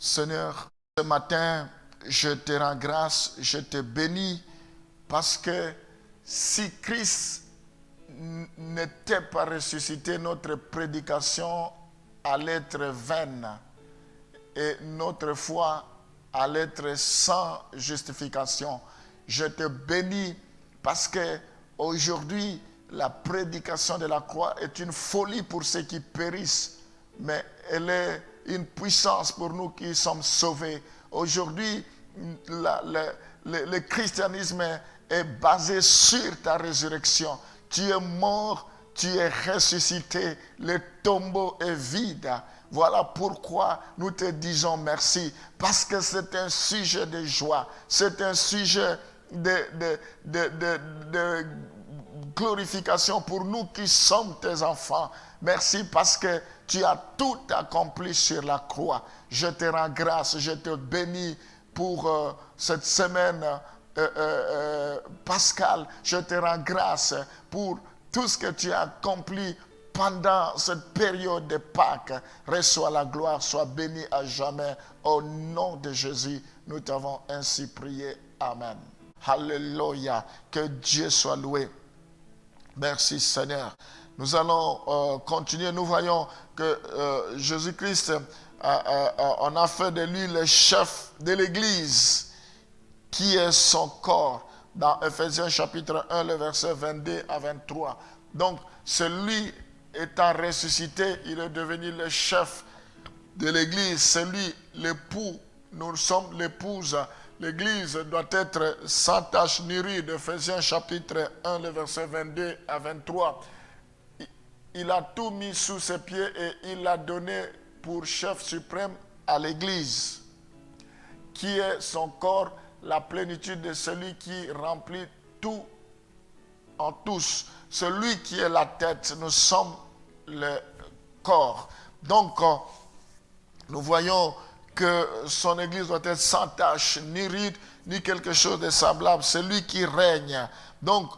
Seigneur, ce matin, je te rends grâce, je te bénis parce que si Christ n'était pas ressuscité, notre prédication allait être vaine et notre foi allait être sans justification. Je te bénis parce que aujourd'hui, la prédication de la croix est une folie pour ceux qui périssent, mais elle est une puissance pour nous qui sommes sauvés. Aujourd'hui, le christianisme est basé sur ta résurrection. Tu es mort, tu es ressuscité, le tombeau est vide. Voilà pourquoi nous te disons merci, parce que c'est un sujet de joie, c'est un sujet de glorification pour nous qui sommes tes enfants. Merci parce que tu as tout accompli sur la croix. Je te rends grâce, je te bénis pour cette semaine pascale. Je te rends grâce pour tout ce que tu as accompli pendant cette période de Pâques. Reçois la gloire, sois béni à jamais. Au nom de Jésus, nous t'avons ainsi prié. Amen. Alléluia. Que Dieu soit loué. Merci Seigneur. Nous allons continuer. Nous voyons que Jésus-Christ, on a fait de lui le chef de l'Église, qui est son corps. Dans Ephésiens chapitre 1, le verset 22 à 23. Donc, celui étant ressuscité, il est devenu le chef de l'Église. C'est lui l'époux. Nous sommes l'épouse. L'Église doit être sans tache ni ride. Ephésiens chapitre 1, le verset 22 à 23. Il a tout mis sous ses pieds et il l'a donné pour chef suprême à l'Église, qui est son corps, la plénitude de celui qui remplit tout en tous. Celui qui est la tête, nous sommes le corps. Donc, nous voyons que son Église doit être sans tache, ni ride, ni quelque chose de semblable. C'est lui qui règne. Donc,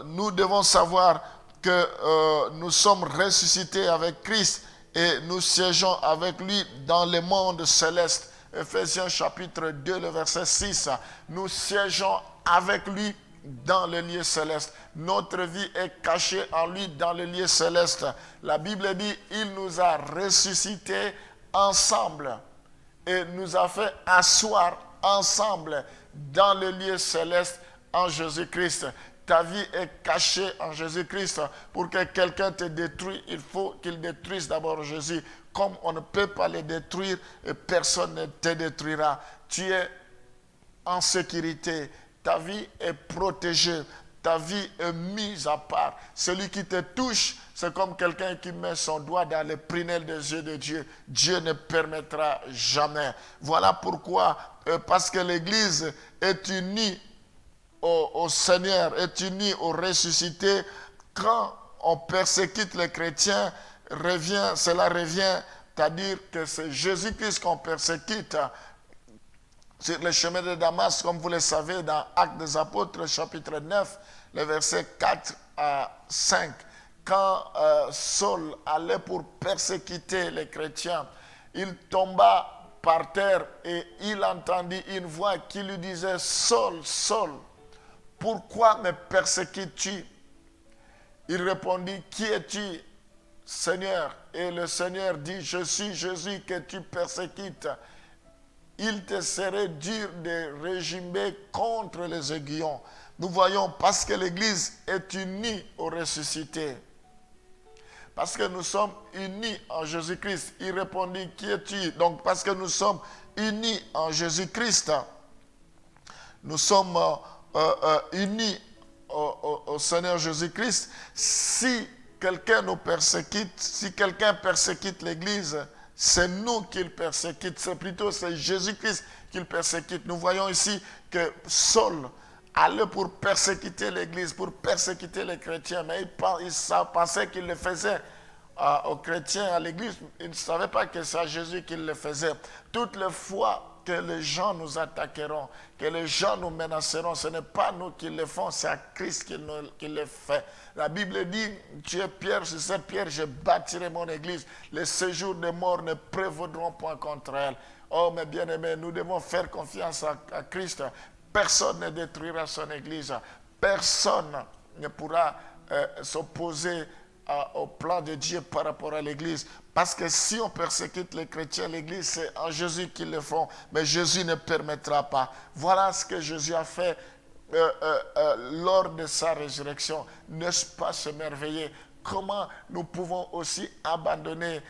nous devons savoir que nous sommes ressuscités avec Christ et nous siégeons avec lui dans le monde céleste. Ephésiens chapitre 2, le verset 6. Nous siégeons avec lui dans le lieu céleste. Notre vie est cachée en lui dans le lieu céleste. La Bible dit, il nous a ressuscités ensemble et nous a fait asseoir ensemble dans le lieu céleste en Jésus-Christ. Ta vie est cachée en Jésus-Christ. Pour que quelqu'un te détruise, il faut qu'il détruise d'abord Jésus. Comme on ne peut pas le détruire, personne ne te détruira. Tu es en sécurité. Ta vie est protégée. Ta vie est mise à part. Celui qui te touche, c'est comme quelqu'un qui met son doigt dans les prunelles des yeux de Dieu. Dieu ne permettra jamais. Voilà pourquoi, parce que l'Église est unie au Seigneur, est unie au ressuscité. Quand on persécute les chrétiens, cela revient à dire que c'est Jésus-Christ qu'on persécute. Sur le chemin de Damas, comme vous le savez, dans Actes des Apôtres, chapitre 9, les versets 4 à 5, quand Saul allait pour persécuter les chrétiens, il tomba par terre et il entendit une voix qui lui disait « Saul, Saul, pourquoi me persécutes-tu » Il répondit « Qui es-tu, Seigneur ?» Et le Seigneur dit « Je suis Jésus que tu persécutes. Il te serait dur de régimer contre les aiguillons. » Nous voyons, parce que l'Église est unie au ressuscité, parce que nous sommes unis en Jésus-Christ. Il répondit, qui es-tu? Donc, parce que nous sommes unis en Jésus-Christ, nous sommes unis au Seigneur Jésus-Christ. Si quelqu'un nous persécute, si quelqu'un persécute l'Église, c'est nous qu'il persécute. C'est Jésus-Christ qu'il persécute. Nous voyons ici que Saul allait pour persécuter l'Église, pour persécuter les chrétiens, mais il pensait qu'il le faisait aux chrétiens, à l'Église. Il ne savait pas que c'est à Jésus qu'il le faisait. Toutes les fois que les gens nous attaqueront, que les gens nous menaceront, ce n'est pas nous qui le font, c'est à Christ qui le fait. La Bible dit, tu es pierre, sur cette pierre je bâtirai mon Église. Les séjours des morts ne prévaudront point contre elle. Oh, mes bien-aimés, nous devons faire confiance à Christ. Personne ne détruira son Église. Personne ne pourra s'opposer au plan de Dieu par rapport à l'Église. Parce que si on persécute les chrétiens, l'Église, c'est en Jésus qu'ils le font. Mais Jésus ne permettra pas. Voilà ce que Jésus a fait lors de sa résurrection. N'est-ce pas s'émerveiller? Comment nous pouvons aussi abandonner,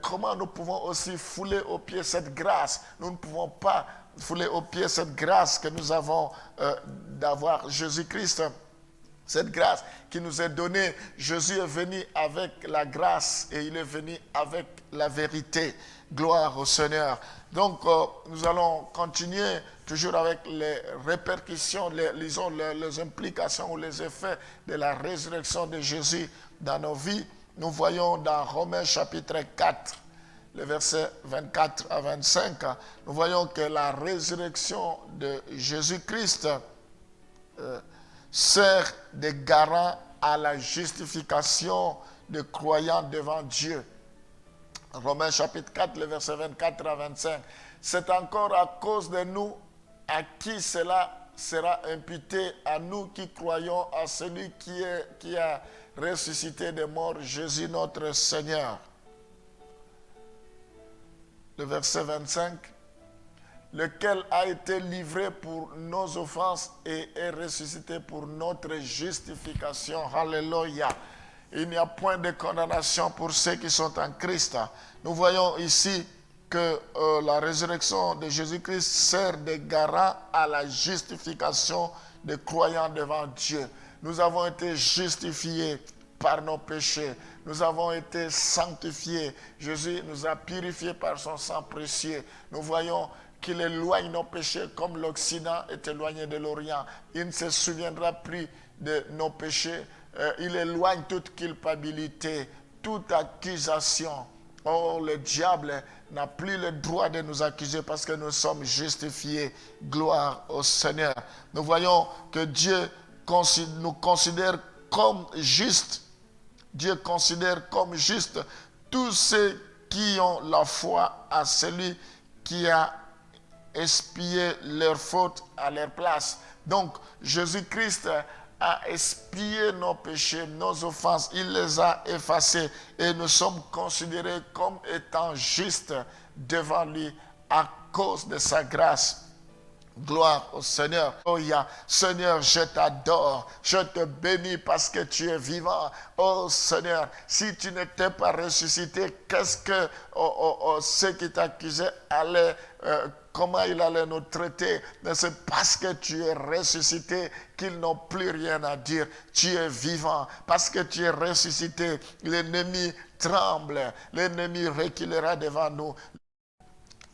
comment nous pouvons aussi fouler aux pieds cette grâce. Nous ne pouvons pas fouler aux pieds cette grâce que nous avons d'avoir Jésus-Christ. Cette grâce qui nous est donnée, Jésus est venu avec la grâce et il est venu avec la vérité. Gloire au Seigneur. Donc, nous allons continuer toujours avec les répercussions, les implications ou les effets de la résurrection de Jésus dans nos vies. Nous voyons dans Romains chapitre 4, le verset 24 à 25, nous voyons que la résurrection de Jésus-Christ sert de garant à la justification des croyants devant Dieu. Romains chapitre 4, le verset 24 à 25. C'est encore à cause de nous à qui cela sera imputé, à nous qui croyons à celui qui a ressuscité des morts, Jésus notre Seigneur. Le verset 25. Lequel a été livré pour nos offenses et est ressuscité pour notre justification. Alléluia. Il n'y a point de condamnation pour ceux qui sont en Christ. Nous voyons ici que la résurrection de Jésus-Christ sert de garant à la justification des croyants devant Dieu. Nous avons été justifiés par nos péchés. Nous avons été sanctifiés. Jésus nous a purifiés par son sang précieux. Nous voyons qu'il éloigne nos péchés comme l'Occident est éloigné de l'Orient. Il ne se souviendra plus de nos péchés. Il éloigne toute culpabilité, toute accusation. Oh, le diable n'a plus le droit de nous accuser parce que nous sommes justifiés. Gloire au Seigneur. Nous voyons que Dieu nous considère comme justes. Dieu considère comme justes tous ceux qui ont la foi à celui qui a expié leurs fautes à leur place. Donc, Jésus-Christ a expié nos péchés, nos offenses, il les a effacés et nous sommes considérés comme étant justes devant lui à cause de sa grâce. Gloire au Seigneur. Oh, Seigneur, je t'adore. Je te bénis parce que tu es vivant. Oh Seigneur, si tu n'étais pas ressuscité, qu'est-ce que ceux qui t'accusaient allaient, comment ils allaient nous traiter? Mais c'est parce que tu es ressuscité qu'ils n'ont plus rien à dire. Tu es vivant. Parce que tu es ressuscité, l'ennemi tremble. L'ennemi reculera devant nous.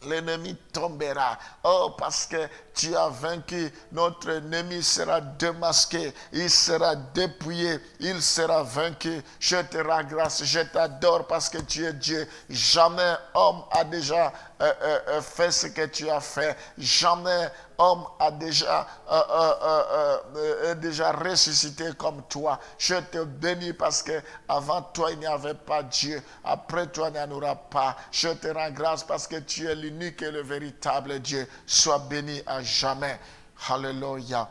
L'ennemi tombera. Oh, parce que tu as vaincu, notre ennemi sera démasqué, il sera dépouillé, il sera vaincu. Je te rends grâce, je t'adore parce que tu es Dieu. Jamais homme a déjà fait ce que tu as fait. Jamais homme a déjà ressuscité comme toi. Je te bénis parce que avant toi il n'y avait pas Dieu. Après toi il n'y en aura pas. Je te rends grâce parce que tu es l'unique et le véritable Dieu. Sois béni à jamais. Alléluia.